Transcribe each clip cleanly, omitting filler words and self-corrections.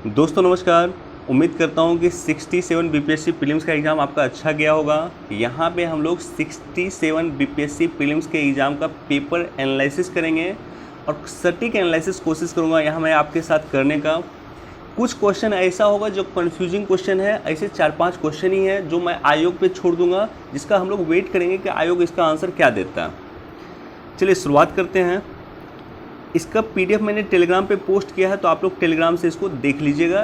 दोस्तों नमस्कार। उम्मीद करता हूँ कि 67 बीपीएससी प्रीलिम्स का एग्ज़ाम आपका अच्छा गया होगा। यहाँ पे हम लोग 67 बीपीएससी प्रीलिम्स के एग्ज़ाम का पेपर एनालिसिस करेंगे और सटीक एनालिसिस कोशिश करूँगा यहाँ मैं आपके साथ करने का। कुछ क्वेश्चन ऐसा होगा जो कन्फ्यूजिंग क्वेश्चन है, ऐसे 4-5 क्वेश्चन ही है जो मैं आयोग पे छोड़ दूंगा, जिसका हम लोग वेट करेंगे कि आयोग इसका आंसर क्या देता है। चलिए शुरुआत करते हैं। इसका पीडीएफ मैंने टेलीग्राम पे पोस्ट किया है, तो आप लोग टेलीग्राम से इसको देख लीजिएगा।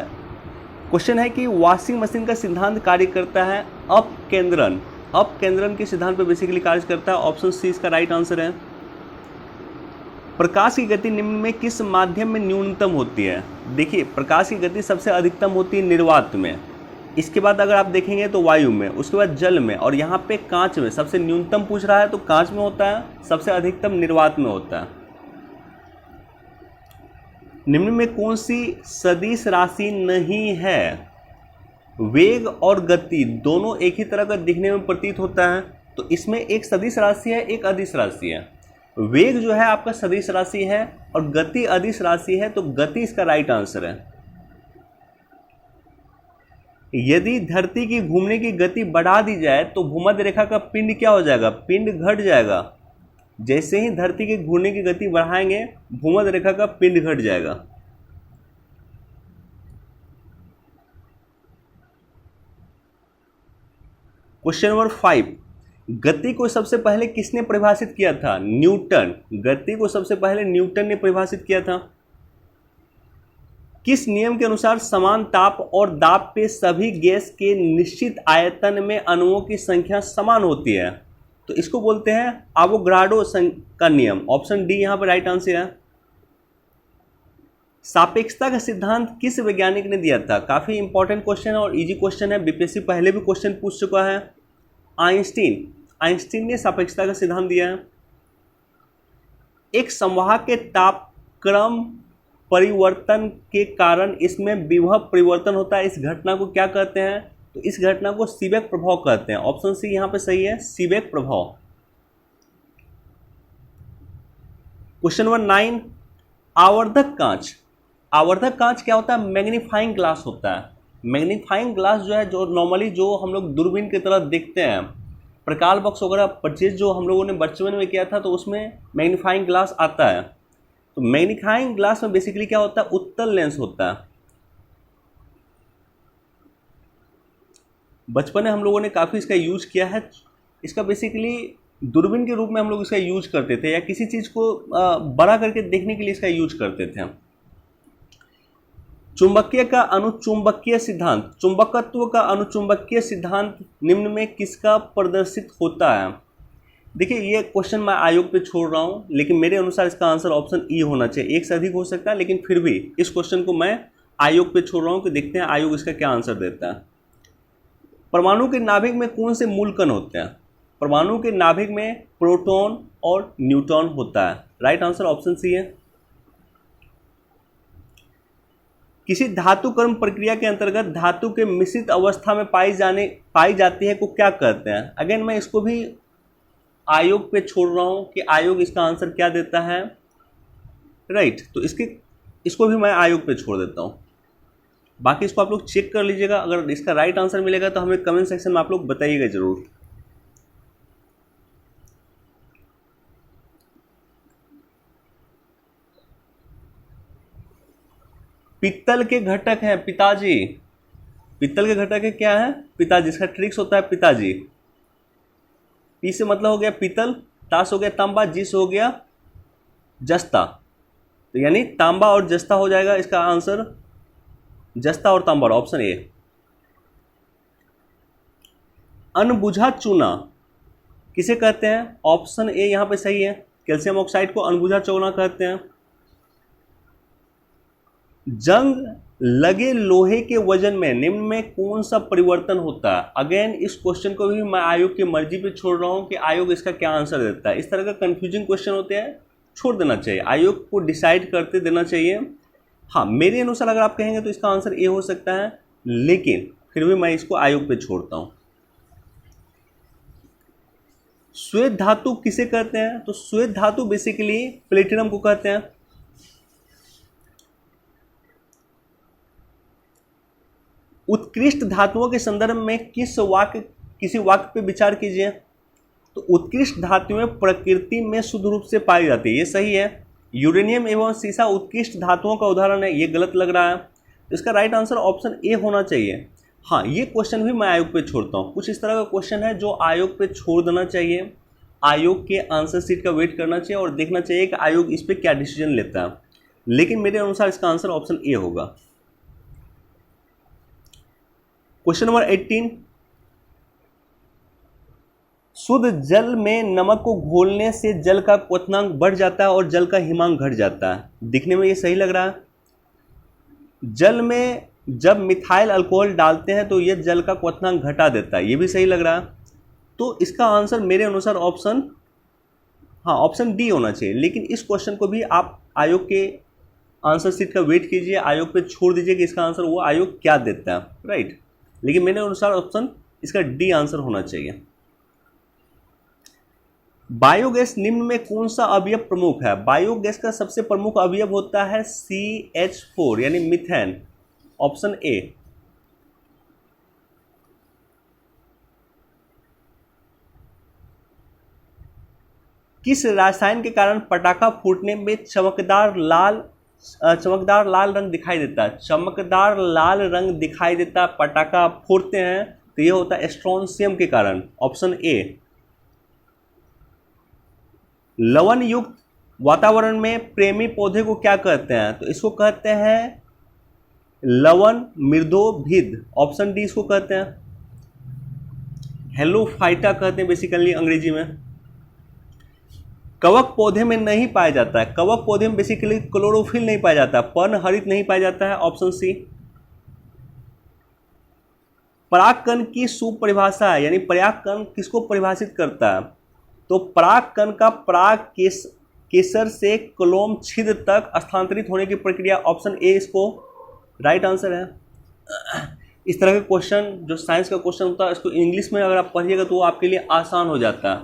क्वेश्चन है कि वॉशिंग मशीन का सिद्धांत कार्य करता है अपकेंद्रन। अपकेंद्रन के सिद्धांत पे बेसिकली कार्य करता है। ऑप्शन सी इसका राइट आंसर है। प्रकाश की गति निम्न में किस माध्यम में न्यूनतम होती है? देखिए, प्रकाश की गति सबसे अधिकतम होती है निर्वात में, इसके बाद अगर आप देखेंगे तो वायु में, उसके बाद जल में, और यहाँ पे कांच में। सबसे न्यूनतम पूछ रहा है तो कांच में होता है, सबसे अधिकतम निर्वात में होता है। निम्न में कौन सी सदिश राशि नहीं है? वेग और गति दोनों एक ही तरह का दिखने में प्रतीत होता है, तो इसमें एक सदिश राशि है, एक अदिश राशि है। वेग जो है आपका सदिश राशि है और गति अदिश राशि है, तो गति इसका राइट आंसर है। यदि धरती की घूमने की गति बढ़ा दी जाए तो भूमध्य रेखा का पिंड क्या हो जाएगा? पिंड घट जाएगा। जैसे ही धरती के घूमने की गति बढ़ाएंगे भूमध्य रेखा का पिंड घट जाएगा। क्वेश्चन नंबर 5, गति को सबसे पहले किसने परिभाषित किया था? न्यूटन। गति को सबसे पहले न्यूटन ने परिभाषित किया था। किस नियम के अनुसार समान ताप और दाब पे सभी गैस के निश्चित आयतन में अणुओं की संख्या समान होती है? तो इसको बोलते हैं एवोगाड्रो का नियम। ऑप्शन डी यहां पर राइट आंसर है। सापेक्षता का सिद्धांत किस वैज्ञानिक ने दिया था? काफी इंपॉर्टेंट क्वेश्चन है और इजी क्वेश्चन है, बीपीएससी पहले भी क्वेश्चन पूछ चुका है। आइंस्टीन। आइंस्टीन ने सापेक्षता का सिद्धांत दिया है। एक संवाहक के तापक्रम परिवर्तन के कारण इसमें विभव परिवर्तन होता है, इस घटना को क्या कहते हैं? तो इस घटना को सीबेक प्रभाव कहते हैं। ऑप्शन सी यहां पे सही है, सीबेक प्रभाव। क्वेश्चन नंबर 9, आवर्धक कांच। आवर्धक कांच क्या होता है? मैग्नीफाइंग ग्लास होता है। मैग्नीफाइंग ग्लास जो है, जो नॉर्मली जो हम लोग दूरबीन की तरह देखते हैं, प्रकाश बॉक्स वगैरह परचेज जो हम लोगों ने बचपन में किया था, तो उसमें मैग्नीफाइंग ग्लास आता है। तो मैग्नीफाइंग ग्लास में बेसिकली क्या होता है? उत्तल लेंस होता है। बचपन में हम लोगों ने काफ़ी इसका यूज किया है। इसका बेसिकली दूरबीन के रूप में हम लोग इसका यूज करते थे, या किसी चीज़ को बड़ा करके देखने के लिए इसका यूज करते थे। चुंबकीय का अनुचुंबकीय सिद्धांत, चुंबकत्व का अनुचुंबकीय सिद्धांत निम्न में किसका प्रदर्शित होता है? देखिए, ये क्वेश्चन मैं आयोग पे छोड़ रहा हूँ, लेकिन मेरे अनुसार इसका आंसर ऑप्शन ई होना चाहिए। एक से अधिक हो सकता है, लेकिन फिर भी इस क्वेश्चन को मैं आयोग पे छोड़ रहा हूँ कि देखते हैं आयोग इसका क्या आंसर देता है। परमाणु के नाभिक में कौन से मूल कण होते हैं? परमाणु के नाभिक में प्रोटॉन और न्यूट्रॉन होता है। राइट आंसर ऑप्शन सी है। किसी धातु कर्म प्रक्रिया के अंतर्गत धातु के मिश्रित अवस्था में पाई जाती है को क्या कहते हैं? अगेन मैं इसको भी आयोग पे छोड़ रहा हूं कि आयोग इसका आंसर क्या देता है। राइट, तो इसको भी मैं आयोग पे छोड़ देता हूं। बाकी इसको आप लोग चेक कर लीजिएगा, अगर इसका राइट आंसर मिलेगा तो हमें कमेंट सेक्शन में आप लोग बताइएगा जरूर। पित्तल के घटक हैं पिताजी। पित्तल के घटक है क्या है? पिताजी। इसका ट्रिक्स होता है पिताजी। पी से मतलब हो गया पीतल, ता से हो गया तांबा, जी से हो गया जस्ता, तो यानी तांबा और जस्ता हो जाएगा इसका आंसर। जस्ता और तांबा, ऑप्शन ए। अनबुझा चूना किसे कहते हैं? ऑप्शन ए यहां पे सही है। कैल्शियम ऑक्साइड को अनबुझा चूना कहते हैं। जंग लगे लोहे के वजन में निम्न में कौन सा परिवर्तन होता है? अगेन इस क्वेश्चन को भी मैं आयोग की मर्जी पे छोड़ रहा हूं कि आयोग इसका क्या आंसर देता है। इस तरह का कंफ्यूजिंग क्वेश्चन होते हैं, छोड़ देना चाहिए, आयोग को डिसाइड करते देना चाहिए। हाँ, मेरे अनुसार अगर आप कहेंगे तो इसका आंसर ए हो सकता है, लेकिन फिर भी मैं इसको आयोग पे छोड़ता हूं। श्वेत धातु किसे कहते हैं? तो श्वेत धातु बेसिकली प्लेटिनम को कहते हैं। उत्कृष्ट धातुओं के संदर्भ में किसी वाक्य पे विचार कीजिए। तो उत्कृष्ट धातुएं प्रकृति में शुद्ध रूप से पाई जाती है, ये सही है। यूरेनियम एवं सीसा उत्कृष्ट धातुओं का उदाहरण है, ये गलत लग रहा है। तो इसका राइट आंसर ऑप्शन ए होना चाहिए। हाँ, ये क्वेश्चन भी मैं आयोग पे छोड़ता हूँ। कुछ इस तरह का क्वेश्चन है जो आयोग पे छोड़ देना चाहिए, आयोग के आंसर शीट का वेट करना चाहिए और देखना चाहिए कि आयोग इस पर क्या डिसीजन लेता है। लेकिन मेरे अनुसार इसका आंसर ऑप्शन ए होगा। क्वेश्चन नंबर 18, शुद्ध जल में नमक को घोलने से जल का क्वथनांक बढ़ जाता है और जल का हिमांक घट जाता है। दिखने में ये सही लग रहा है। जल में जब मिथाइल अल्कोहल डालते हैं तो ये जल का क्वथनांक घटा देता है, ये भी सही लग रहा है। तो इसका आंसर मेरे अनुसार ऑप्शन डी होना चाहिए। लेकिन इस क्वेश्चन को भी आप आयोग के आंसर शीट का वेट कीजिए, आयोग पे छोड़ दीजिए कि इसका आंसर वो आयोग क्या देता है, राइट। लेकिन मेरे अनुसार ऑप्शन इसका डी आंसर होना चाहिए। बायोगैस निम्न में कौन सा अवयव प्रमुख है? बायोगैस का सबसे प्रमुख अवयव होता है CH4 यानी मीथेन, ऑप्शन ए। किस रसायन के कारण पटाखा फूटने में चमकदार लाल रंग दिखाई देता है? चमकदार लाल रंग दिखाई देता है पटाखा फोड़ते हैं, तो यह होता है स्ट्रोंशियम के कारण, ऑप्शन ए। लवण युक्त वातावरण में प्रेमी पौधे को क्या कहते हैं? तो इसको कहते हैं लवण मृदोभिद, ऑप्शन डी इसको कहते हैं। हेलोफाइटा कहते हैं बेसिकली अंग्रेजी में। कवक पौधे में नहीं पाया जाता है, कवक पौधे में बेसिकली क्लोरोफिल नहीं पाया जाता, पर्णहरित नहीं पाया जाता है, ऑप्शन सी। परागकण की सुपरिभाषा है, यानी परागकण किसको परिभाषित करता है? तो परागकण का पराग केसर से क्लोम छिद्र तक स्थानांतरित होने की प्रक्रिया, ऑप्शन ए इसको राइट आंसर है। इस तरह के क्वेश्चन जो साइंस का क्वेश्चन होता है, इसको इंग्लिश में अगर आप पढ़िएगा तो वो आपके लिए आसान हो जाता है।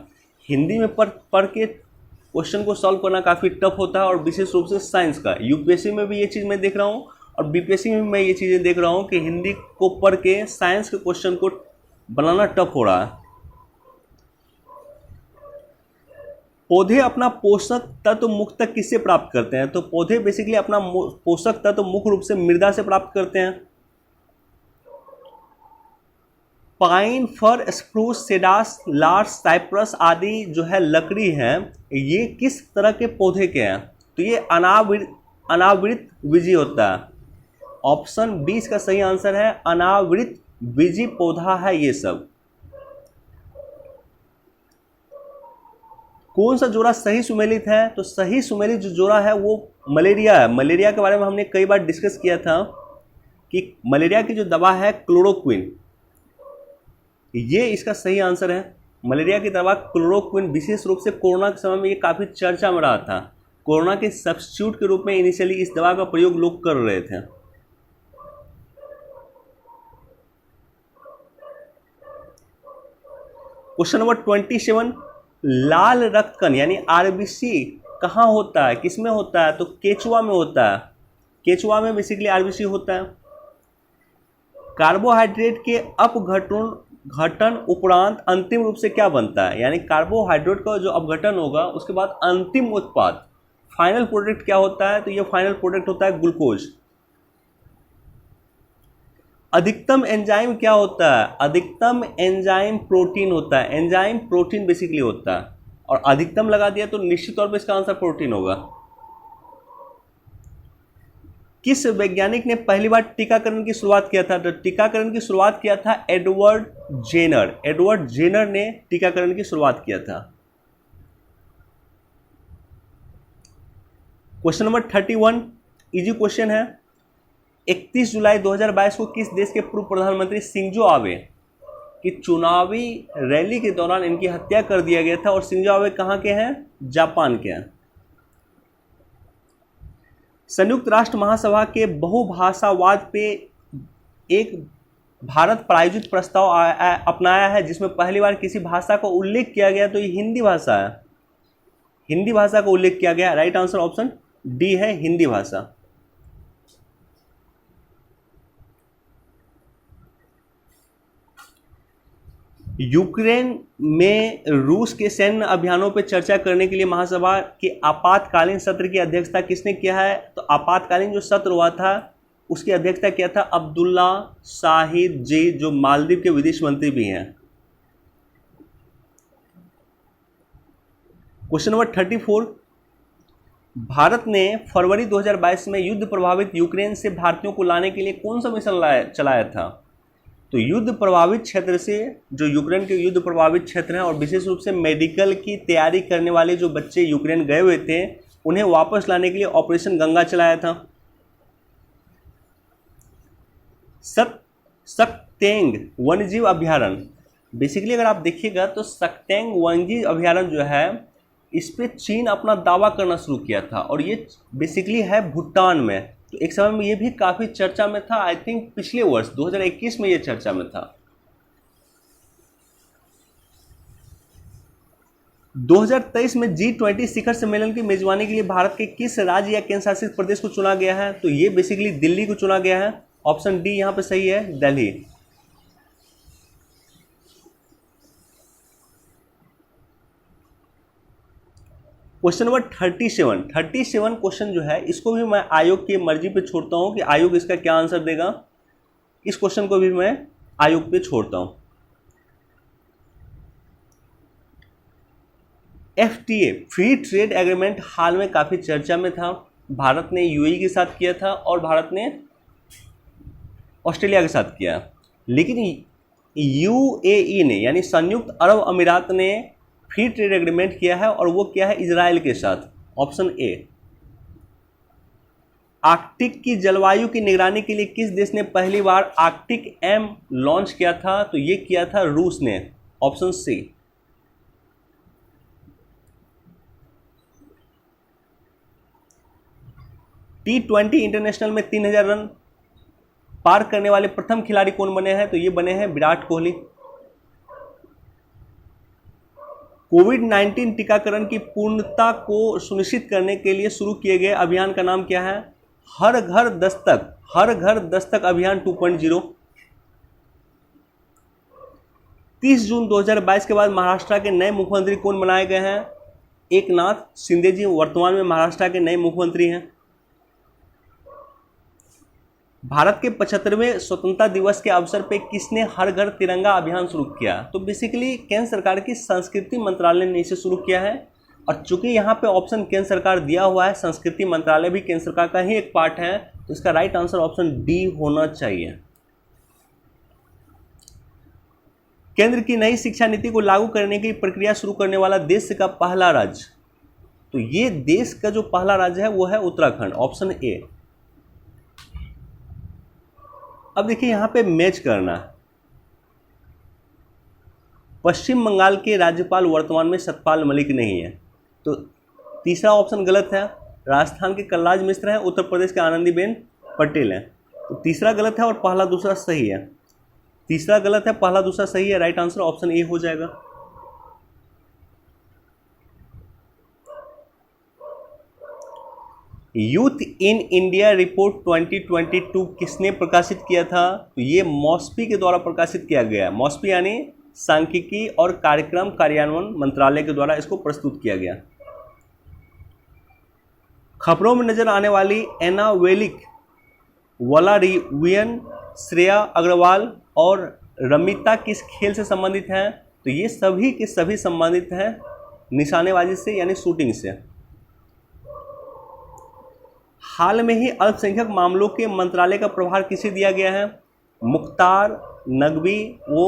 हिंदी में पढ़ के क्वेश्चन को सॉल्व करना काफ़ी टफ होता है, और विशेष रूप से साइंस का। यूपीएससी में भी ये चीज़ मैं देख रहा हूँ और बीपीएससी में मैं ये चीज़ें देख रहा हूँ कि हिंदी को पढ़ के साइंस के क्वेश्चन को बनाना टफ हो रहा है। पौधे अपना पोषक तत्व मुख्यतः किससे प्राप्त करते हैं? तो पौधे बेसिकली अपना पोषक तत्व मुख्य रूप से मृदा से प्राप्त करते हैं। पाइन, फर, स्प्रूस, सेडास, लार्स, साइप्रस आदि जो है लकड़ी है, ये किस तरह के पौधे के हैं? तो ये अनावृत बीजी होता है, ऑप्शन बी इसका सही आंसर है। अनावृत बीजी पौधा है ये सब। कौन सा जोड़ा सही सुमेलित है? तो सही सुमेलित जो जोड़ा है वो मलेरिया है। मलेरिया के बारे में हमने कई बार डिस्कस किया था कि मलेरिया की जो दवा है क्लोरोक्विन, ये इसका सही आंसर है। मलेरिया की दवा क्लोरोक्विन विशेष रूप से कोरोना के समय में ये काफ़ी चर्चा में रहा था। कोरोना के सब्स्टिट्यूट के रूप में इनिशियली इस दवा का प्रयोग लोग कर रहे थे। क्वेश्चन नंबर 27, लाल रक्तकण यानी आरबीसी कहाँ होता है, किसमें होता है? तो केचुआ में होता है। केचुआ में बेसिकली आरबीसी होता है। कार्बोहाइड्रेट के अपघटन उपरांत अंतिम रूप से क्या बनता है? यानी कार्बोहाइड्रेट का जो अपघटन होगा उसके बाद अंतिम उत्पाद फाइनल प्रोडक्ट क्या होता है? तो ये फाइनल प्रोडक्ट होता है ग्लूकोज। अधिकतम एंजाइम क्या होता है? अधिकतम एंजाइम प्रोटीन होता है। एंजाइम प्रोटीन बेसिकली होता है, और अधिकतम लगा दिया तो निश्चित तौर पे इसका आंसर प्रोटीन होगा। किस वैज्ञानिक ने पहली बार टीकाकरण की शुरुआत किया था? तो टीकाकरण की शुरुआत किया था एडवर्ड जेनर। एडवर्ड जेनर ने टीकाकरण की शुरुआत किया था। क्वेश्चन नंबर 31 इजी क्वेश्चन है। 31 जुलाई 2022 को किस देश के पूर्व प्रधानमंत्री शिंजो आबे की चुनावी रैली के दौरान इनकी हत्या कर दिया गया था? और शिंजो आबे कहाँ के हैं? जापान के हैं। संयुक्त राष्ट्र महासभा के बहुभाषावाद पे एक भारत प्रायोजित प्रस्ताव अपनाया है जिसमें पहली बार किसी भाषा का उल्लेख किया गया, तो ये हिंदी भाषा है। हिंदी भाषा का उल्लेख किया गया। राइट आंसर ऑप्शन डी है, हिंदी भाषा। यूक्रेन में रूस के सैन्य अभियानों पर चर्चा करने के लिए महासभा के आपातकालीन सत्र की अध्यक्षता किसने किया है? तो आपातकालीन जो सत्र हुआ था उसकी अध्यक्षता किया था अब्दुल्ला शाहिद जी, जो मालदीव के विदेश मंत्री भी हैं। क्वेश्चन नंबर 34, भारत ने फरवरी 2022 में युद्ध प्रभावित यूक्रेन से भारतीयों को लाने के लिए कौन सा मिशन चलाया था? तो युद्ध प्रभावित क्षेत्र से, जो यूक्रेन के युद्ध प्रभावित क्षेत्र हैं और विशेष रूप से मेडिकल की तैयारी करने वाले जो बच्चे यूक्रेन गए हुए थे, उन्हें वापस लाने के लिए ऑपरेशन गंगा चलाया था। सक्तेंग वन्यजीव अभ्यारण्य, बेसिकली अगर आप देखिएगा तो सक्तेंग वन्यजीव अभ्यारण्य जो है, इस पे चीन अपना दावा करना शुरू किया था और ये बेसिकली है भूटान में। तो एक समय में ये भी काफ़ी चर्चा में था, आई थिंक पिछले वर्ष 2021 में ये चर्चा में था। 2023 में G20 शिखर सम्मेलन की मेजबानी के लिए भारत के किस राज्य या केंद्र शासित प्रदेश को चुना गया है? तो ये बेसिकली दिल्ली को चुना गया है। ऑप्शन डी यहाँ पे सही है, दिल्ली। क्वेश्चन नंबर 37 क्वेश्चन जो है, इसको भी मैं आयोग की मर्जी पे छोड़ता हूं कि आयोग इसका क्या आंसर देगा। इस क्वेश्चन को भी मैं आयोग पे छोड़ता हूं। FTA फ्री ट्रेड एग्रीमेंट हाल में काफी चर्चा में था। भारत ने UAE के साथ किया था और भारत ने ऑस्ट्रेलिया के साथ किया, लेकिन UAE ने यानी संयुक्त अरब अमीरात ने फ्री ट्रेड एग्रीमेंट किया है और वो किया है इजराइल के साथ। Option A. आर्कटिक की जलवायु की निगरानी के लिए किस देश ने पहली बार आर्कटिक एम लॉन्च किया था? तो ये किया था रूस ने। Option C. T20 इंटरनेशनल में 3000 रन पार करने वाले प्रथम खिलाड़ी कौन बने हैं? तो ये बने हैं विराट कोहली। कोविड-19 टीकाकरण की पूर्णता को सुनिश्चित करने के लिए शुरू किए गए अभियान का नाम क्या है? हर घर दस्तक अभियान 2.0। 30 जून 2022 के बाद महाराष्ट्र के नए मुख्यमंत्री कौन बनाए गए हैं? एकनाथ शिंदे जी वर्तमान में महाराष्ट्र के नए मुख्यमंत्री हैं। भारत के 75वें स्वतंत्रता दिवस के अवसर पे किसने हर घर तिरंगा अभियान शुरू किया? तो बेसिकली केंद्र सरकार की संस्कृति मंत्रालय ने इसे शुरू किया है। और चूंकि यहाँ पे ऑप्शन केंद्र सरकार दिया हुआ है, संस्कृति मंत्रालय भी केंद्र सरकार का ही एक पार्ट है, तो इसका राइट आंसर ऑप्शन डी होना चाहिए। केंद्र की नई शिक्षा नीति को लागू करने की प्रक्रिया शुरू करने वाला देश का पहला राज्य, तो ये देश का जो पहला राज्य है वो है उत्तराखंड। Option A. अब देखिए यहाँ पे मैच करना। पश्चिम बंगाल के राज्यपाल वर्तमान में सतपाल मलिक नहीं है, तो तीसरा ऑप्शन गलत है। राजस्थान के कलराज मिश्र हैं, उत्तर प्रदेश के आनंदीबेन पटेल हैं, तो तीसरा गलत है और पहला दूसरा सही है। तीसरा गलत है, पहला दूसरा सही है। राइट आंसर ऑप्शन ए हो जाएगा। यूथ इन इंडिया रिपोर्ट 2022 किसने प्रकाशित किया था? तो ये मॉस्पी के द्वारा प्रकाशित किया गया। मॉस्पी यानी सांख्यिकी और कार्यक्रम कार्यान्वयन मंत्रालय के द्वारा इसको प्रस्तुत किया गया। खबरों में नजर आने वाली एना वेलिक, वलारिवियन, श्रेया अग्रवाल और रमिता किस खेल से संबंधित हैं? तो ये सभी के सभी संबंधित हैं निशानेबाजी से यानी शूटिंग से। हाल में ही अल्पसंख्यक मामलों के मंत्रालय का प्रभार किसे दिया गया है? मुख्तार नकवी वो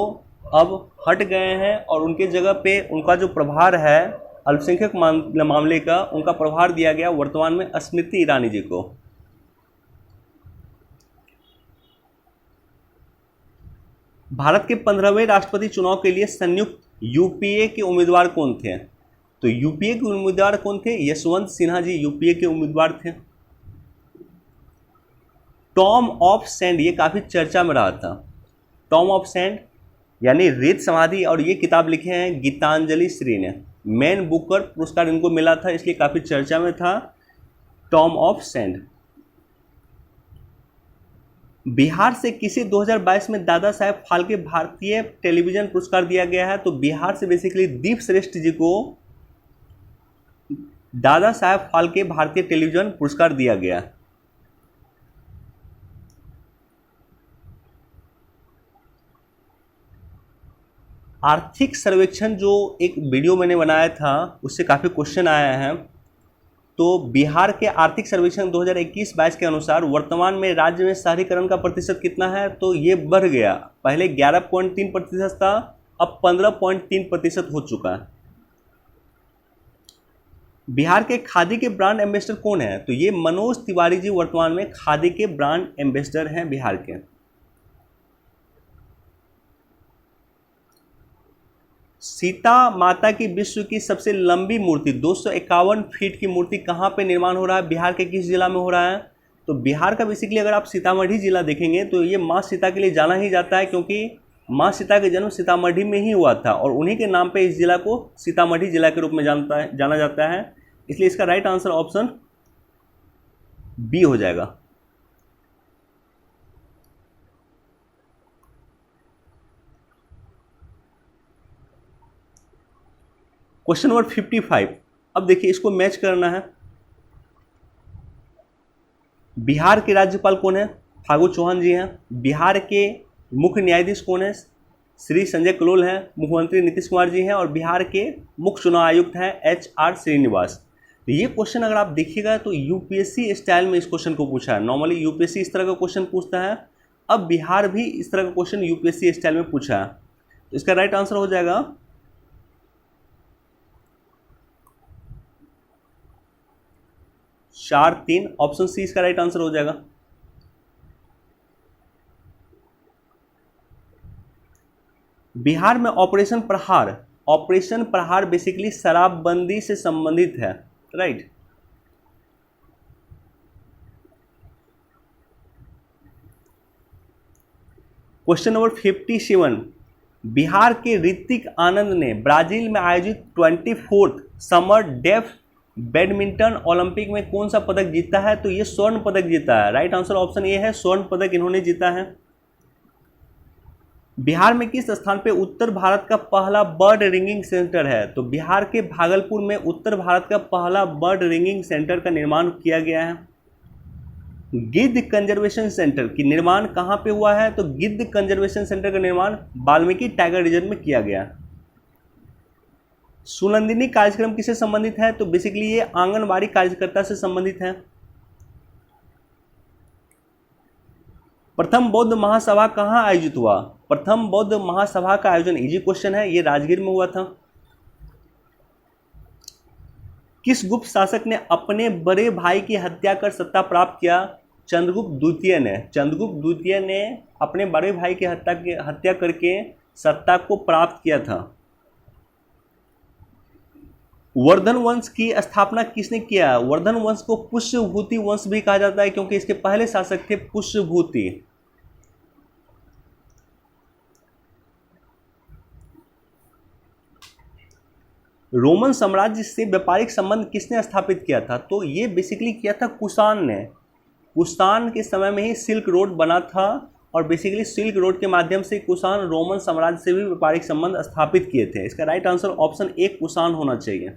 अब हट गए हैं और उनके जगह पे उनका जो प्रभार है अल्पसंख्यक मामले का, उनका प्रभार दिया गया वर्तमान में स्मृति ईरानी जी को। भारत के 15वें राष्ट्रपति चुनाव के लिए संयुक्त यूपीए के उम्मीदवार कौन थे? तो यूपीए के उम्मीदवार कौन थे? यशवंत सिन्हा जी यूपीए के उम्मीदवार थे। टॉम ऑफ सैंड ये काफ़ी चर्चा में रहा था। टॉम ऑफ सैंड यानी रेत समाधि, और ये किताब लिखे हैं गीतांजलि श्री ने। मैन बुकर पुरस्कार इनको मिला था, इसलिए काफ़ी चर्चा में था टॉम ऑफ सैंड। बिहार से किसे 2022 में दादा साहेब फाल्के भारतीय टेलीविजन पुरस्कार दिया गया है? तो बिहार से बेसिकली दीप श्रेष्ठ जी को दादा साहेब फाल्के भारतीय टेलीविजन पुरस्कार दिया गया। आर्थिक सर्वेक्षण जो एक वीडियो मैंने बनाया था उससे काफ़ी क्वेश्चन आया है। तो बिहार के आर्थिक सर्वेक्षण 2021-22 के अनुसार वर्तमान में राज्य में शहरीकरण का प्रतिशत कितना है? तो ये बढ़ गया, पहले 11.3% था, अब 15.3% हो चुका है। बिहार के खादी के ब्रांड एम्बेसडर कौन है? तो ये मनोज तिवारी जी वर्तमान में खादी के ब्रांड एम्बेसडर हैं बिहार के। सीता माता की विश्व की सबसे लंबी मूर्ति 251 फीट की मूर्ति कहाँ पे निर्माण हो रहा है? बिहार के किस जिला में हो रहा है? तो बिहार का बेसिकली अगर आप सीतामढ़ी जिला देखेंगे तो ये माँ सीता के लिए जाना ही जाता है, क्योंकि माँ सीता का जन्म सीतामढ़ी में ही हुआ था और उन्हीं के नाम पे इस जिला को सीतामढ़ी जिला के रूप में जाना जाता है। इसलिए इसका राइट आंसर ऑप्शन बी हो जाएगा। क्वेश्चन नंबर 55, अब देखिए इसको मैच करना है। बिहार के राज्यपाल कौन है? फागू चौहान जी हैं। बिहार के मुख्य न्यायाधीश कौन है? श्री संजय करोल हैं। मुख्यमंत्री नीतीश कुमार जी हैं और बिहार के मुख्य चुनाव आयुक्त हैं HR श्रीनिवास। तो ये क्वेश्चन अगर आप देखिएगा तो यूपीएससी स्टाइल में इस क्वेश्चन को पूछा है। नॉर्मली यूपीएससी इस तरह का क्वेश्चन पूछता है, अब बिहार भी इस तरह का क्वेश्चन यूपीएससी स्टाइल में पूछा है। तो इसका राइट आंसर हो जाएगा 4-3, ऑप्शन सी इसका राइट आंसर हो जाएगा। बिहार में ऑपरेशन प्रहार बेसिकली शराबबंदी से संबंधित है, राइट। क्वेश्चन नंबर 57, बिहार के ऋतिक आनंद ने ब्राजील में आयोजित 24th summer def badminton Olympic में कौन सा पदक जीता है? तो ये स्वर्ण पदक जीता है। राइट आंसर ऑप्शन ए है, स्वर्ण पदक इन्होंने जीता है। बिहार में किस स्थान पे उत्तर भारत का पहला बर्ड रिंगिंग सेंटर है? तो बिहार के भागलपुर में उत्तर भारत का पहला बर्ड रिंगिंग सेंटर का निर्माण किया गया है। गिद्ध कंजर्वेशन सेंटर की निर्माण कहाँ पे हुआ है? तो गिद्ध कंजर्वेशन सेंटर का निर्माण वाल्मीकि टाइगर रिजर्व में किया गया। सुनंदिनी कार्यक्रम किससे संबंधित है? तो बेसिकली ये आंगनबाड़ी कार्यकर्ता से संबंधित है। प्रथम बौद्ध महासभा कहाँ आयोजित हुआ? प्रथम बौद्ध महासभा का आयोजन, इजी क्वेश्चन है, ये राजगीर में हुआ था। किस गुप्त शासक ने अपने बड़े भाई की हत्या कर सत्ता प्राप्त किया? चंद्रगुप्त द्वितीय ने। चंद्रगुप्त द्वितीय ने अपने बड़े भाई की हत्या करके सत्ता को प्राप्त किया था। वर्धन वंश की स्थापना किसने किया? वर्धन वंश को पुष्यभूति वंश भी कहा जाता है, क्योंकि इसके पहले शासक थे पुष्यभूति। रोमन साम्राज्य से व्यापारिक संबंध किसने स्थापित किया था? तो ये बेसिकली किया था कुषाण ने। कुषाण के समय में ही सिल्क रोड बना था और बेसिकली सिल्क रोड के माध्यम से कुषाण रोमन साम्राज्य से भी व्यापारिक संबंध स्थापित किए थे। इसका right answer option A Kushan होना चाहिए।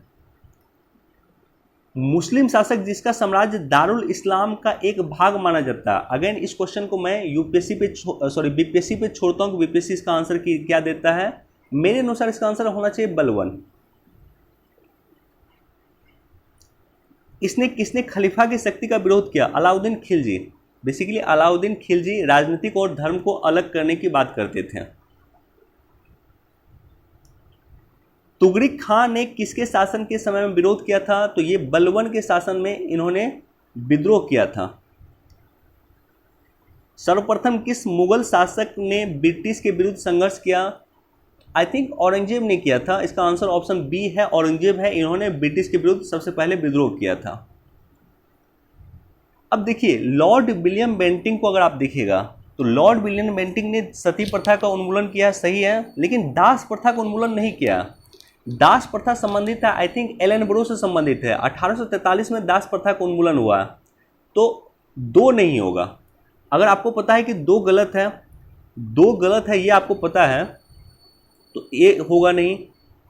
मुस्लिम शासक जिसका साम्राज्य दारुल इस्लाम का एक भाग माना जाता है। अगेन इस क्वेश्चन को मैं बीपीएससी पे छोड़ता हूँ कि बीपीएससी इसका आंसर क्या देता है। मेरे अनुसार इसका आंसर होना चाहिए बलवन। किसने खलीफा की शक्ति का विरोध किया? अलाउद्दीन खिलजी। बेसिकली अलाउद्दीन खिलजी राजनीतिक और धर्म को अलग करने की बात करते थे। तुगरिक खान ने किसके शासन के समय में विरोध किया था? तो ये बलवन के शासन में इन्होंने विद्रोह किया था। सर्वप्रथम किस मुगल शासक ने ब्रिटिश के विरुद्ध संघर्ष किया? आई थिंक औरंगजेब ने किया था। इसका आंसर ऑप्शन बी है, औरंगजेब है। इन्होंने ब्रिटिश के विरुद्ध सबसे पहले विद्रोह किया था। अब देखिए लॉर्ड विलियम बेंटिंग को अगर आप देखिएगा तो लॉर्ड विलियम बेंटिंग ने सती प्रथा का उन्मूलन किया, सही है, लेकिन दास प्रथा का उन्मूलन नहीं किया। दास प्रथा संबंधित है आई थिंक एलन ब्रो से संबंधित है। 1843 में दास प्रथा का उन्मूलन हुआ, तो 2 नहीं होगा। अगर आपको पता है कि दो गलत है ये आपको पता है, तो ए होगा नहीं,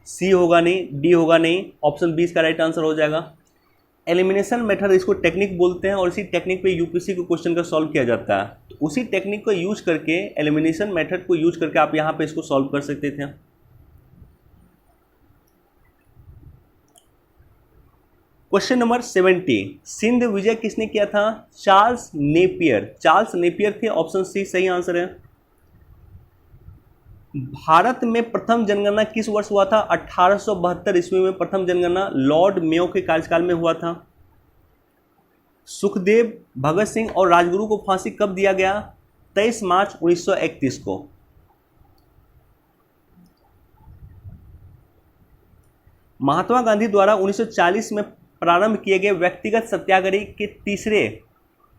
सी होगा नहीं, डी होगा नहीं, ऑप्शन बी इसका राइट आंसर हो जाएगा। एलिमिनेशन मेथड इसको टेक्निक बोलते हैं और इसी टेक्निक पे यूपीएससी को क्वेश्चन का सॉल्व किया जाता है। तो उसी टेक्निक को यूज करके, एलिमिनेशन मेथड को यूज करके आप यहाँ पे इसको सॉल्व कर सकते थे। क्वेश्चन नंबर 70, सिंध विजय किसने किया था? Charles Napier. चार्ल्स नेपियर थे, ऑप्शन सी सही आंसर है। भारत में प्रथम जनगणना किस वर्ष हुआ था? 1872 ईस्वी में प्रथम जनगणना लॉर्ड मेयो के कार्यकाल में हुआ था। सुखदेव, भगत सिंह और राजगुरु को फांसी कब दिया गया? 23 मार्च 1931 को। महात्मा गांधी द्वारा 1940 में प्रारंभ किए गए व्यक्तिगत सत्याग्रही के तीसरे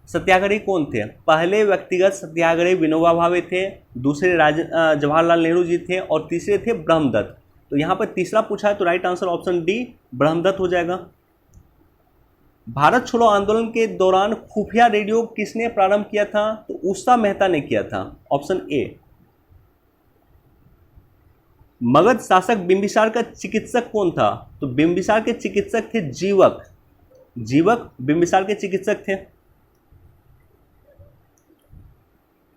सत्याग्रही कौन थे? पहले व्यक्तिगत सत्याग्रही विनोबा भावे थे, दूसरे जवाहरलाल नेहरू जी थे और तीसरे थे ब्रह्मदत्त। तो यहाँ पर तीसरा पूछा है तो right answer option D Brahmadatta हो जाएगा। भारत छोड़ो आंदोलन के दौरान खुफिया रेडियो किसने प्रारंभ किया था? तो उषा मेहता ने किया था, ऑप्शन ए। मगध शासक बिंबिसार का चिकित्सक कौन था? तो बिंबिसार के चिकित्सक थे जीवक। जीवक बिंबिसार के चिकित्सक थे।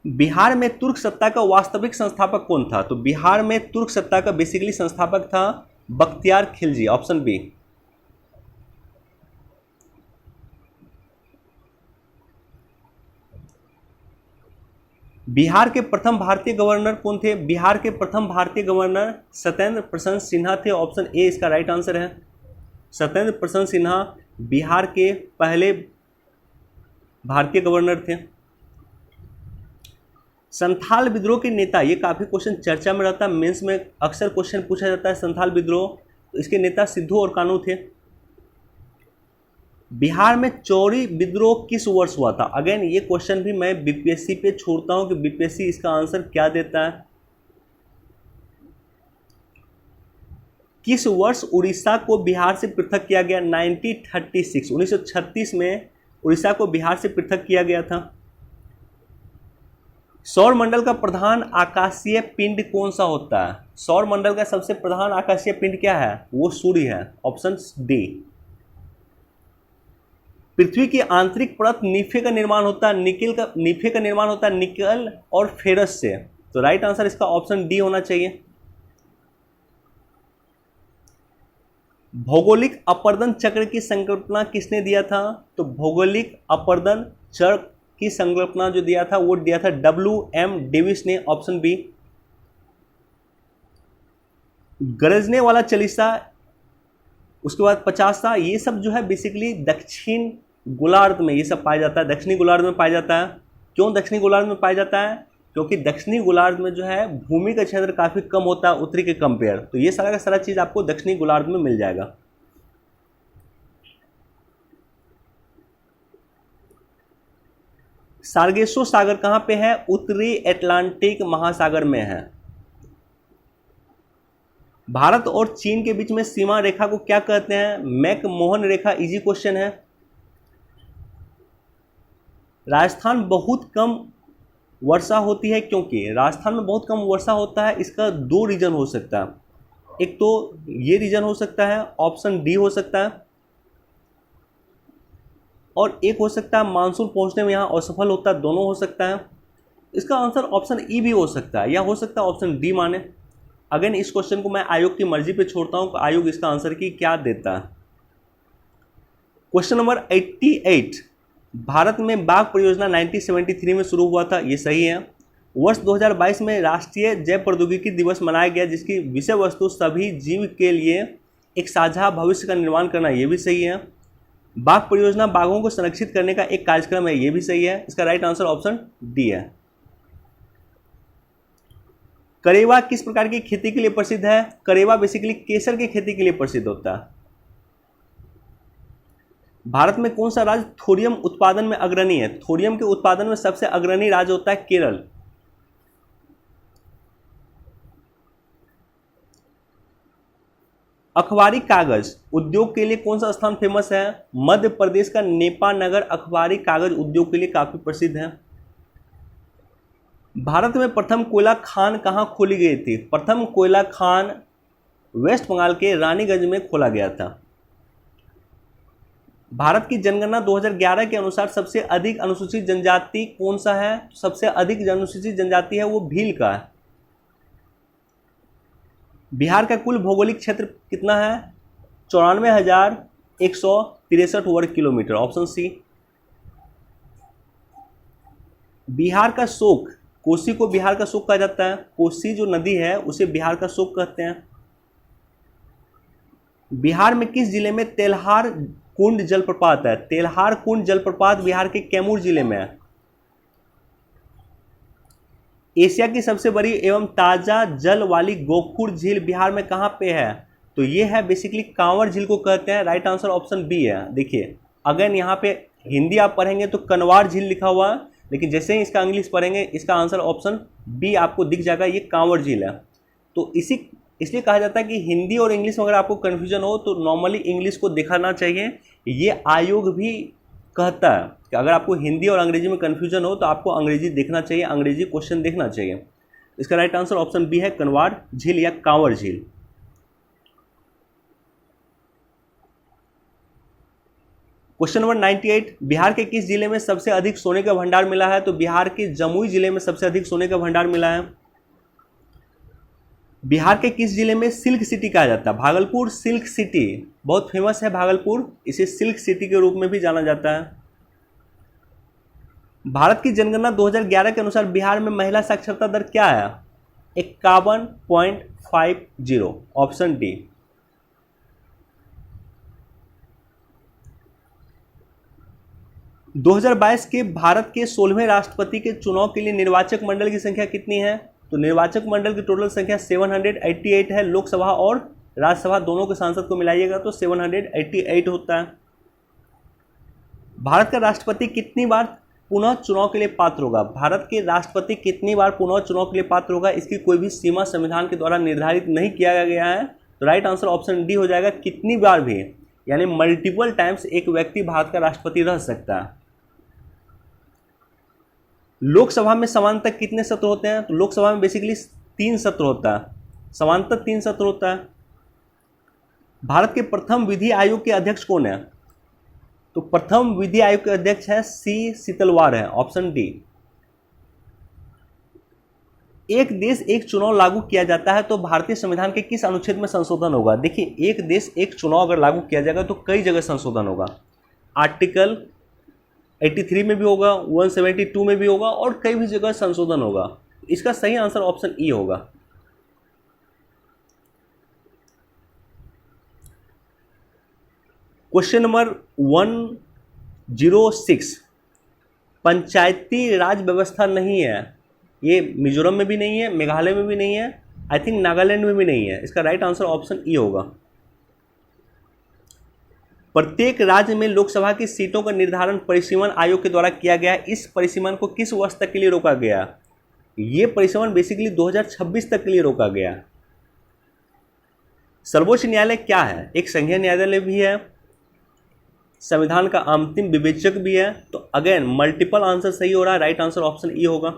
बिहार में तुर्क सत्ता का वास्तविक संस्थापक कौन था? तो बिहार में तुर्क सत्ता का बेसिकली संस्थापक था बख्तियार खिलजी, ऑप्शन बी। बिहार के प्रथम भारतीय गवर्नर कौन थे? बिहार के प्रथम भारतीय गवर्नर सत्येंद्र प्रसन्न सिन्हा थे, ऑप्शन ए इसका राइट आंसर है। सत्येंद्र प्रसन्न सिन्हा बिहार के पहले भारतीय गवर्नर थे। संथाल विद्रोह के नेता, ये काफी क्वेश्चन चर्चा में रहता है, मेंस में अक्सर क्वेश्चन पूछा जाता है संथाल विद्रोह, तो इसके नेता सिद्धू और कान्हू थे। बिहार में चौरी विद्रोह किस वर्ष हुआ था? अगेन ये क्वेश्चन भी मैं बीपीएससी पे छोड़ता हूं कि बीपीएससी इसका आंसर क्या देता है। किस वर्ष उड़ीसा को बिहार से पृथक किया गया? 1936 में उड़ीसा को बिहार से पृथक किया गया था। सौर मंडल का प्रधान आकाशीय पिंड कौन सा होता है? सौर मंडल का सबसे प्रधान आकाशीय पिंड क्या है? वो सूर्य है, ऑप्शन डी। पृथ्वी की आंतरिक परत निफे का निर्माण होता है निकल और फेरस से, तो राइट आंसर इसका ऑप्शन डी होना चाहिए। भौगोलिक अपर्दन चक्र की संकल्पना किसने दिया था? तो भौगोलिक अपर्दन चक्र की संकल्पना जो दिया था वो दिया था W.M. डेविस ने, ऑप्शन बी। गरजने वाला चालीसा, उसके बाद 50सा, ये सब जो है बेसिकली दक्षिण गोलार्ध में ये सब पाया जाता है, दक्षिणी गोलार्ध में पाया जाता है। क्यों दक्षिणी गोलार्ध में पाया जाता है? क्योंकि दक्षिणी गोलार्ध में जो है भूमि का क्षेत्र काफी कम होता है उत्तरी के कंपेयर, तो ये सारा का सारा चीज आपको दक्षिणी गोलार्ध में मिल जाएगा। सार्गेसो सागर कहां पे है? उत्तरी अटलांटिक महासागर में है। भारत और चीन के बीच में सीमा रेखा को क्या कहते हैं? मैकमोहन रेखा, इजी क्वेश्चन है। राजस्थान बहुत कम वर्षा होती है, क्योंकि राजस्थान में बहुत कम वर्षा होता है, इसका दो रीजन हो सकता है। एक तो ये रीजन हो सकता है, ऑप्शन डी हो सकता है, और एक हो सकता है मानसून पहुंचने में यहाँ असफल होता है, दोनों हो सकता है। इसका आंसर ऑप्शन ई भी हो सकता है, या हो सकता है ऑप्शन डी माने। अगेन इस क्वेश्चन को मैं आयोग की मर्जी पे छोड़ता हूं कि आयोग इसका आंसर की क्या देता है। क्वेश्चन नंबर 88, भारत में बाघ परियोजना 1973 में शुरू हुआ था, ये सही है। वर्ष 2022 में राष्ट्रीय जैव प्रौद्योगिकी दिवस मनाया गया, जिसकी विषय वस्तु सभी जीव के लिए एक साझा भविष्य का निर्माण करना, ये भी सही है। बाघ परियोजना बाघों को संरक्षित करने का एक कार्यक्रम है, ये भी सही है। इसका राइट आंसर ऑप्शन डी है। करेवा किस प्रकार की खेती के लिए प्रसिद्ध है? करेवा बेसिकली केसर की खेती के लिए प्रसिद्ध होता है। भारत में कौन सा राज्य थोरियम उत्पादन में अग्रणी है? थोरियम के उत्पादन में सबसे अग्रणी राज्य होता है केरल। अखबारी कागज उद्योग के लिए कौन सा स्थान फेमस है? मध्य प्रदेश का नेपा नगर अखबारी कागज उद्योग के लिए काफी प्रसिद्ध है। भारत में प्रथम कोयला खान कहाँ खोली गई थी? प्रथम कोयला खान वेस्ट बंगाल के रानीगंज में खोला गया था। भारत की जनगणना 2011 के अनुसार सबसे अधिक अनुसूचित जनजाति कौन सा है? सबसे अधिक अनुसूचित जनजाति है वो भील का है। बिहार का कुल भौगोलिक क्षेत्र कितना है? 94,163 वर्ग किलोमीटर, ऑप्शन सी। बिहार का शोक, कोसी को बिहार का शोक कहा जाता है। कोसी जो नदी है उसे बिहार का शोक कहते हैं। बिहार में किस जिले में तेल्हार कुंड जलप्रपात है? तेल्हार कुंड जलप्रपात बिहार के कैमूर जिले में है। एशिया की सबसे बड़ी एवं ताजा जल वाली गोखुर झील बिहार में कहां पे है? तो ये है बेसिकली कांवर झील को कहते हैं। राइट आंसर ऑप्शन बी है। देखिए अगर यहाँ पे हिंदी आप पढ़ेंगे तो कनवार झील लिखा हुआ है, लेकिन जैसे ही इसका इंग्लिश पढ़ेंगे इसका आंसर ऑप्शन बी आपको दिख जाएगा, ये कांवर झील है। तो इसलिए कहा जाता है कि हिंदी और इंग्लिश में अगर आपको कन्फ्यूजन हो तो नॉर्मली इंग्लिश को दिखाना चाहिए। ये आयोग भी कहता है कि अगर आपको हिंदी और अंग्रेजी में कन्फ्यूजन हो तो आपको अंग्रेजी देखना चाहिए, अंग्रेजी क्वेश्चन देखना चाहिए। इसका राइट आंसर ऑप्शन बी है, कनवार झील या कांवर झील। क्वेश्चन नंबर 98, बिहार के किस जिले में सबसे अधिक सोने का भंडार मिला है? तो बिहार के जमुई जिले में सबसे अधिक सोने का भंडार मिला है। बिहार के किस जिले में सिल्क सिटी कहा जाता है? भागलपुर सिल्क सिटी बहुत फेमस है भागलपुर, इसे सिल्क सिटी के रूप में भी जाना जाता है। भारत की जनगणना 2011 के अनुसार बिहार में महिला साक्षरता दर क्या है? 51.50, ऑप्शन डी। दो 2022 के भारत के 16वें राष्ट्रपति के चुनाव के लिए निर्वाचक मंडल की संख्या कितनी है? तो निर्वाचक मंडल की टोटल संख्या 788 है। लोकसभा और राज्यसभा दोनों के सांसद को मिलाइएगा तो 788 होता है। भारत का राष्ट्रपति कितनी बार पुनः चुनाव के लिए पात्र होगा? भारत के राष्ट्रपति कितनी बार पुनः चुनाव के लिए पात्र होगा, इसकी कोई भी सीमा संविधान के द्वारा निर्धारित नहीं किया गया है। तो राइट आंसर ऑप्शन डी हो जाएगा, कितनी बार भी, यानी मल्टीपल टाइम्स एक व्यक्ति भारत का राष्ट्रपति रह सकता है। लोकसभा में समानतः कितने सत्र होते हैं? तो लोकसभा में बेसिकली 3 सत्र होता है, समानतः 3 सत्र होता है। भारत के प्रथम विधि आयोग के अध्यक्ष कौन है? तो प्रथम विधि आयोग के अध्यक्ष है सी सीतलवार है, ऑप्शन डी। एक देश एक चुनाव लागू किया जाता है तो भारतीय संविधान के किस अनुच्छेद में संशोधन होगा? देखिए एक देश एक चुनाव अगर लागू किया जाएगा तो कई जगह संशोधन होगा। आर्टिकल 83 में भी होगा, 172 में भी होगा और कई भी जगह संशोधन होगा। इसका सही आंसर ऑप्शन ई होगा। क्वेश्चन नंबर 106, पंचायती राज व्यवस्था नहीं है, ये मिजोरम में भी नहीं है, मेघालय में भी नहीं है, आई थिंक नागालैंड में भी नहीं है। इसका राइट आंसर ऑप्शन ई होगा। प्रत्येक राज्य में लोकसभा की सीटों का निर्धारण परिसीमन आयोग के द्वारा किया गया है। इस परिसीमन को किस वर्ष तक के लिए रोका गया? ये परिसीमन बेसिकली 2026 तक के लिए रोका गया। सर्वोच्च न्यायालय क्या है? एक संघीय न्यायालय भी है, संविधान का अंतिम विवेचक भी है। तो अगेन मल्टीपल आंसर सही हो रहा है, राइट आंसर ऑप्शन ई होगा।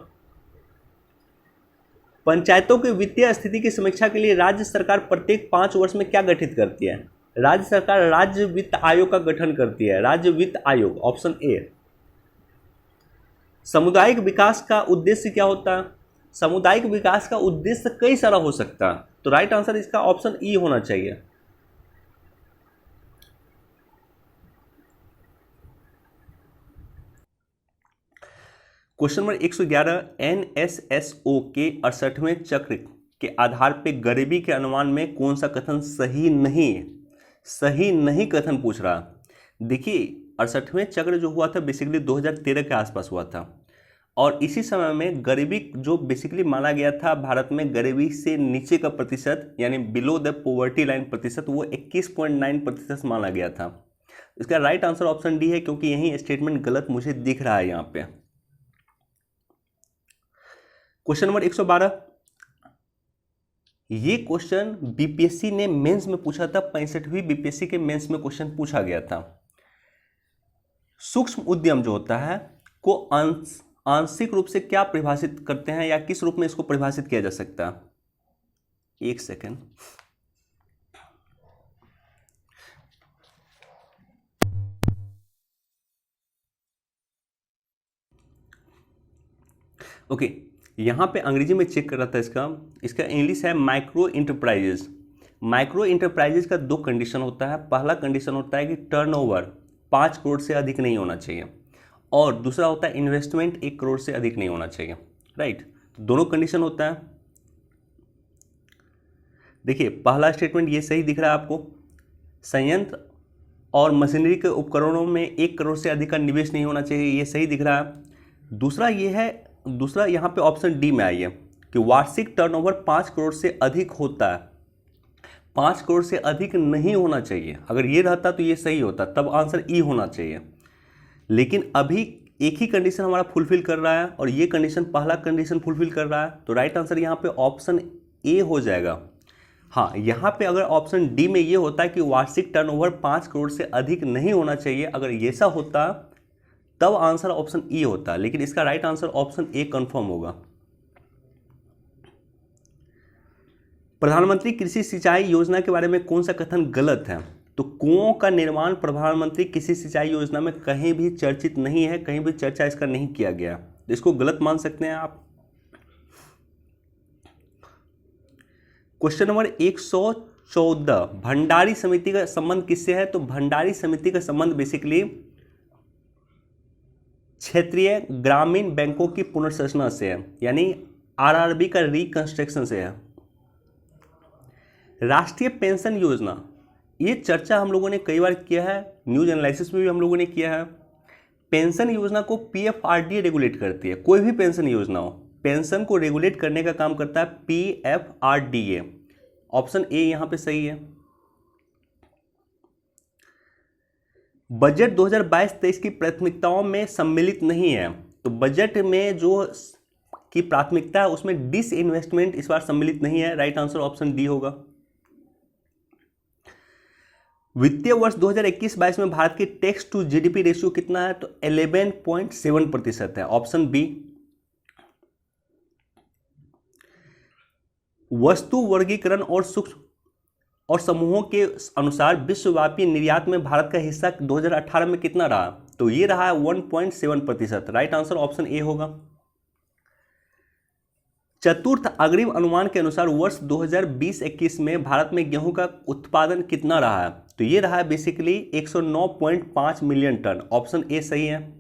पंचायतों की वित्तीय स्थिति की समीक्षा के लिए राज्य सरकार प्रत्येक 5 वर्ष में क्या गठित करती है? राज्य सरकार राज्य वित्त आयोग का गठन करती है, राज्य वित्त आयोग, ऑप्शन ए। सामुदायिक विकास का उद्देश्य क्या होता है? सामुदायिक विकास का उद्देश्य कई सारा हो सकता है, तो राइट आंसर इसका ऑप्शन ई होना चाहिए। क्वेश्चन नंबर 111, NSSO के 68वें चक्र के आधार पर गरीबी के अनुमान में कौन सा कथन सही नहीं कथन पूछ रहा। देखिए 68वें चक्र जो हुआ था बेसिकली 2013 के आसपास हुआ था और इसी समय में गरीबी जो बेसिकली माना गया था भारत में, गरीबी से नीचे का प्रतिशत यानी बिलो द पॉवर्टी लाइन प्रतिशत वो 21.9% माना गया था। इसका राइट आंसर ऑप्शन डी है, क्योंकि यही स्टेटमेंट गलत मुझे दिख रहा है यहाँ पे। क्वेश्चन नंबर 112, ये क्वेश्चन बीपीएससी ने मेंस में पूछा था, 65वीं बीपीएससी के मेंस में क्वेश्चन पूछा गया था। सूक्ष्म उद्यम जो होता है को आंशिक रूप से क्या परिभाषित करते हैं या किस रूप में इसको परिभाषित किया जा सकता है? एक सेकेंड। ओके, यहाँ पे अंग्रेजी में चेक कर रहा था इसका इंग्लिश है माइक्रो इंटरप्राइजेज। माइक्रो इंटरप्राइजेज का दो कंडीशन होता है। पहला कंडीशन होता है कि टर्नओवर 5 करोड़ से अधिक नहीं होना चाहिए, और दूसरा होता है इन्वेस्टमेंट 1 करोड़ से अधिक नहीं होना चाहिए। राइट, तो दोनों कंडीशन होता है। देखिए, पहला स्टेटमेंट ये सही दिख रहा है आपको, संयंत्र और मशीनरी के उपकरणों में 1 करोड़ से अधिक का निवेश नहीं होना चाहिए, ये सही दिख रहा है। दूसरा यहाँ पे ऑप्शन डी में आइए कि वार्षिक टर्नओवर 5 करोड़ से अधिक होता है, 5 करोड़ से अधिक नहीं होना चाहिए। अगर ये रहता तो ये सही होता, तब आंसर ई होना चाहिए। लेकिन अभी एक ही कंडीशन हमारा फुलफिल कर रहा है और ये कंडीशन पहला कंडीशन फुलफिल कर रहा है, तो राइट आंसर यहाँ पे ऑप्शन ए हो जाएगा। हाँ, यहाँ पे अगर ऑप्शन डी में ये होता है कि वार्षिक टर्नओवर 5 करोड़ से अधिक नहीं होना चाहिए, अगर ऐसा होता तब आंसर ऑप्शन ई होता, लेकिन इसका right answer option A confirm होगा। प्रधानमंत्री कृषि सिंचाई योजना के बारे में कौन सा कथन गलत है? तो कुओं का निर्माण प्रधानमंत्री कृषि सिंचाई योजना में कहीं भी चर्चित नहीं है, कहीं भी चर्चा इसका नहीं किया गया, तो इसको गलत मान सकते हैं आप। क्वेश्चन नंबर 114, भंडारी समिति का संबंध किससे है? तो भंडारी समिति का संबंध बेसिकली क्षेत्रीय ग्रामीण बैंकों की पुनर्संरचना से है, यानी आरआरबी का रिकंस्ट्रक्शन से है। राष्ट्रीय पेंशन योजना, ये चर्चा हम लोगों ने कई बार किया है, न्यूज एनालिसिस में भी हम लोगों ने किया है। पेंशन योजना को पीएफआरडीए रेगुलेट करती है। कोई भी पेंशन योजना हो, पेंशन को रेगुलेट करने का काम करता है पीएफआरडीए। ऑप्शन ए यहां पे सही है। बजट 2022-23 की प्राथमिकताओं में सम्मिलित नहीं है, तो बजट में जो की प्राथमिकता है उसमें डिसइन्वेस्टमेंट इस बार सम्मिलित नहीं है, राइट आंसर ऑप्शन डी होगा। वित्तीय वर्ष 2021-22 में भारत की टैक्स टू जीडीपी रेशियो कितना है? तो 11.7% है, ऑप्शन बी। वस्तु वर्गीकरण और सूक्ष्म और समूहों के अनुसार विश्वव्यापी निर्यात में भारत का हिस्सा 2018 में कितना रहा? तो ये रहा है 1.7%, राइट आंसर ऑप्शन ए होगा। चतुर्थ अग्रिम अनुमान के अनुसार वर्ष 2020-21 में भारत में गेहूं का उत्पादन कितना रहा है? तो ये रहा है basically 109.5 million tonne, option A सही है।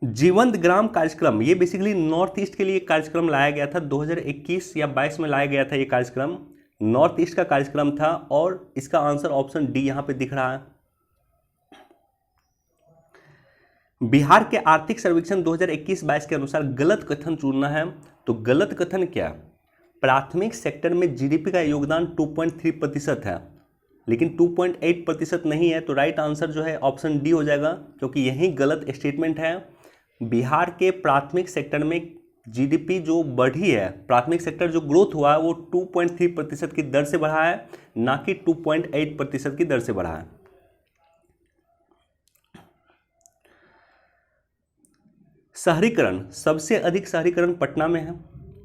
जीवंत ग्राम कार्यक्रम, ये बेसिकली नॉर्थ ईस्ट के लिए कार्यक्रम लाया गया था, 2021 या 22 में लाया गया था। ये कार्यक्रम नॉर्थ ईस्ट का कार्यक्रम था और इसका आंसर ऑप्शन डी यहां पे दिख रहा है। बिहार के आर्थिक सर्वेक्षण 2021-22 के अनुसार गलत कथन चुनना है, तो गलत कथन क्या? प्राथमिक सेक्टर में जीडीपी का योगदान 2.3% है, लेकिन 2.8% नहीं है, तो राइट आंसर जो है ऑप्शन डी हो जाएगा, क्योंकि यही गलत स्टेटमेंट है। बिहार के प्राथमिक सेक्टर में जीडीपी जो बढ़ी है, प्राथमिक सेक्टर जो ग्रोथ हुआ है वो 2.3% की दर से बढ़ा है, ना कि 2.8% की दर से बढ़ा है। शहरीकरण, सबसे अधिक शहरीकरण पटना में है,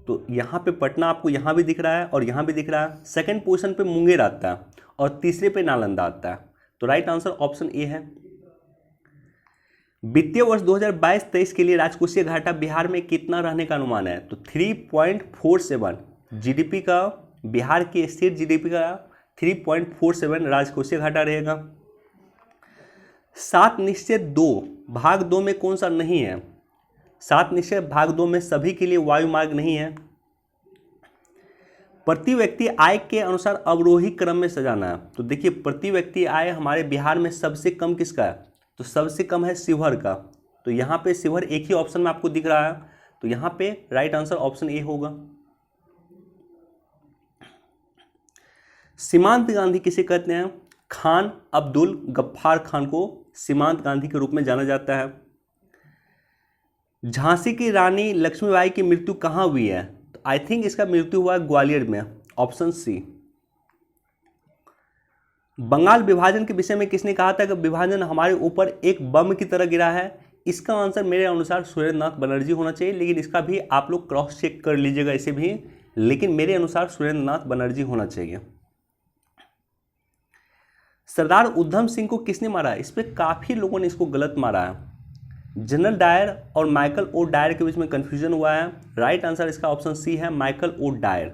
तो यहाँ पे पटना आपको यहाँ भी दिख रहा है और यहाँ भी दिख रहा है। सेकंड पोजीशन पे मुंगेर आता है और तीसरे पे नालंदा आता है, तो राइट आंसर ऑप्शन ए है। वित्तीय वर्ष 2022-23 के लिए राजकोषीय घाटा बिहार में कितना रहने का अनुमान है? तो 3.47 जीडीपी का, बिहार की स्थिर जीडीपी का 3.47 राजकोषीय घाटा रहेगा। 7 निश्चय 2 भाग 2 में कौन सा नहीं है? 7 निश्चय भाग 2 में सभी के लिए वायु मार्ग नहीं है। प्रति व्यक्ति आय के अनुसार अवरोही क्रम में सजाना है, तो देखिए प्रति व्यक्ति आय हमारे बिहार में सबसे कम किसका है? तो सबसे कम है शिवहर का, तो यहाँ पे शिवहर एक ही ऑप्शन में आपको दिख रहा है, तो यहाँ पे राइट आंसर ऑप्शन ए होगा। सीमांत गांधी किसे कहते हैं? खान अब्दुल गफ्फार खान को सीमांत गांधी के रूप में जाना जाता है। झांसी की रानी लक्ष्मीबाई की मृत्यु कहाँ हुई है? तो आई थिंक इसका मृत्यु हुआ ग्वालियर में, ऑप्शन सी। बंगाल विभाजन के विषय में किसने कहा था कि विभाजन हमारे ऊपर एक बम की तरह गिरा है? इसका आंसर मेरे अनुसार सुरेंद्र नाथ बनर्जी होना चाहिए, लेकिन इसका भी आप लोग क्रॉस चेक कर लीजिएगा इसे भी, लेकिन मेरे अनुसार सुरेंद्र नाथ बनर्जी होना चाहिए। सरदार उधम सिंह को किसने मारा? इस पर काफी लोगों ने इसको गलत मारा है। जनरल डायर और माइकल ओ डायर के बीच में कंफ्यूजन हुआ है। राइट आंसर इसका ऑप्शन सी है, Michael O'Dwyer.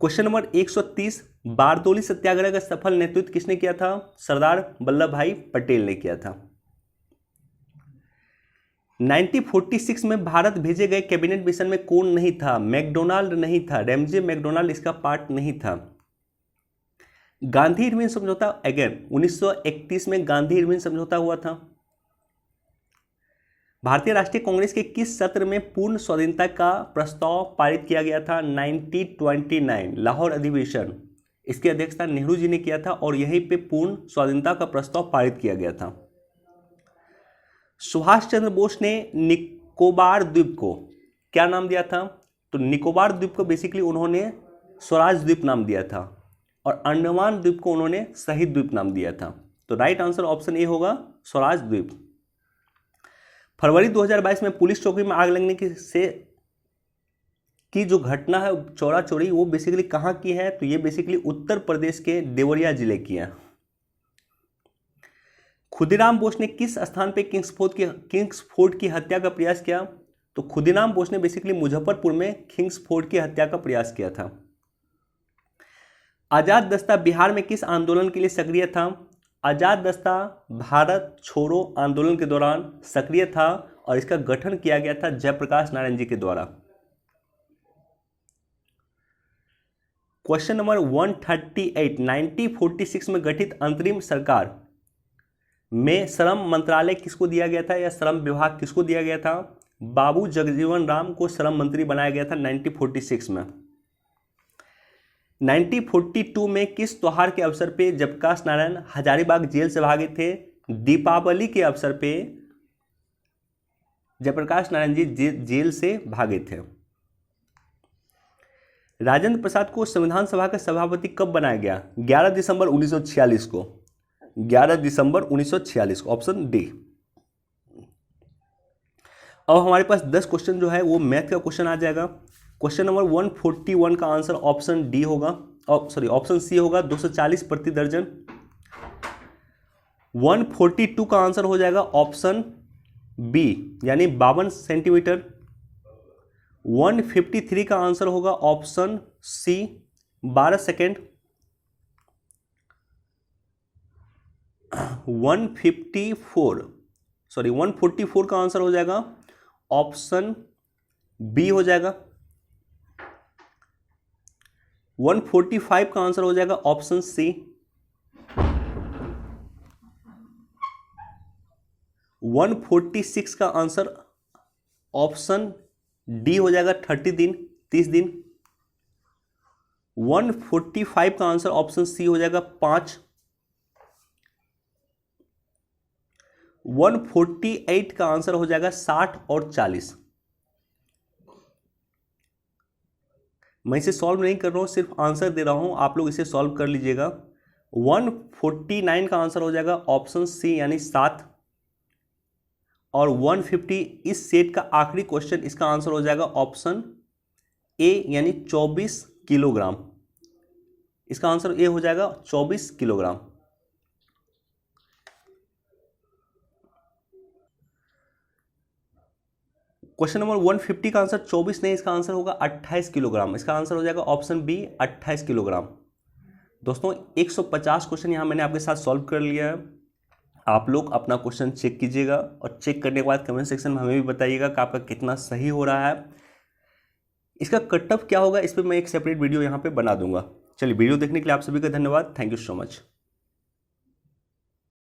Question number 130, Bardoli Satyagraha का सफल नेतृत्व किसने किया था? सरदार वल्लभ भाई पटेल ने किया था। 1946 में भारत भेजे गए कैबिनेट मिशन में कौन नहीं था? मैकडोनाल्ड नहीं था, रैमजे मैकडोनाल्ड इसका पार्ट नहीं था। गांधी इरविन समझौता, अगेन 1931 में गांधी इरविन समझौता हुआ था। भारतीय राष्ट्रीय कांग्रेस के किस सत्र में पूर्ण स्वाधीनता का प्रस्ताव पारित किया गया था? 1929 लाहौर अधिवेशन, इसकी अध्यक्षता नेहरू जी ने किया था और यहीं पे पूर्ण स्वाधीनता का प्रस्ताव पारित किया गया था। सुभाष चंद्र बोस ने निकोबार द्वीप को क्या नाम दिया था? तो निकोबार द्वीप को बेसिकली उन्होंने स्वराज द्वीप नाम दिया था और अंडमान द्वीप को उन्होंने शहीद द्वीप नाम दिया था। तो राइट आंसर ऑप्शन ए होगा, स्वराज द्वीप। फरवरी 2022 में पुलिस चौकी में आग लगने की जो घटना है चौरा चौरी, वो बेसिकली कहाँ की है? तो ये बेसिकली उत्तर प्रदेश के देवरिया जिले की है। खुदीराम बोस ने किस स्थान पे किंग्सफोर्ड की हत्या का प्रयास किया? तो खुदीराम बोस ने बेसिकली मुजफ्फरपुर में किंग्सफोर्ड की हत्या का प्रयास किया था। आजाद दस्ता बिहार में किस आंदोलन के लिए सक्रिय था? आजाद दस्ता भारत छोड़ो आंदोलन के दौरान सक्रिय था और इसका गठन किया गया था जयप्रकाश नारायण जी के द्वारा। क्वेश्चन नंबर 138, 1946 में गठित अंतरिम सरकार में श्रम मंत्रालय किसको दिया गया था या श्रम विभाग किसको दिया गया था? बाबू जगजीवन राम को श्रम मंत्री बनाया गया था 1946 में। 1942 में किस त्योहार के अवसर पे जयप्रकाश नारायण हजारीबाग जेल से भागे थे? दीपावली के अवसर पे जयप्रकाश नारायण जी जेल से भागे थे। राजेंद्र प्रसाद को संविधान सभा का सभापति कब बनाया गया? 11 दिसंबर 1946 को, 11 दिसंबर 1946 को, ऑप्शन डी। अब हमारे पास 10 क्वेश्चन जो है वो मैथ का क्वेश्चन आ जाएगा। क्वेश्चन नंबर 141 का आंसर ऑप्शन डी होगा, ऑप्शन सी होगा, 240 प्रति दर्जन। 142 का आंसर हो जाएगा ऑप्शन बी यानी 52 सेंटीमीटर। 153 का आंसर होगा ऑप्शन सी 12 सेकेंड। 144 का आंसर हो जाएगा ऑप्शन बी हो जाएगा। 145 का आंसर हो जाएगा ऑप्शन सी। 146 का आंसर ऑप्शन डी हो जाएगा 30 दिन। 145 का आंसर ऑप्शन सी हो जाएगा 5। 148 का आंसर हो जाएगा 60 और 40। मैं इसे सॉल्व नहीं कर रहा हूं, सिर्फ आंसर दे रहा हूं, आप लोग इसे सॉल्व कर लीजिएगा। 149 का आंसर हो जाएगा ऑप्शन सी यानी 7 और 150 इस सेट का आखिरी क्वेश्चन, इसका आंसर हो जाएगा ऑप्शन ए यानी 24 किलोग्राम। इसका आंसर ए हो जाएगा 24 किलोग्राम। क्वेश्चन नंबर 150 का आंसर 24 नहीं, इसका आंसर होगा 28 किलोग्राम। इसका आंसर हो जाएगा ऑप्शन बी 28 किलोग्राम। दोस्तों 150 क्वेश्चन यहाँ मैंने आपके साथ सॉल्व कर लिया है। आप लोग अपना क्वेश्चन चेक कीजिएगा और चेक करने के बाद कमेंट सेक्शन में हमें भी बताइएगा कि आपका कितना सही हो रहा है। इसका कट ऑफ क्या होगा इस पर मैं एक सेपरेट वीडियो यहाँ पे बना दूंगा। चलिए वीडियो देखने के लिए आप सभी का धन्यवाद। Thank you so much.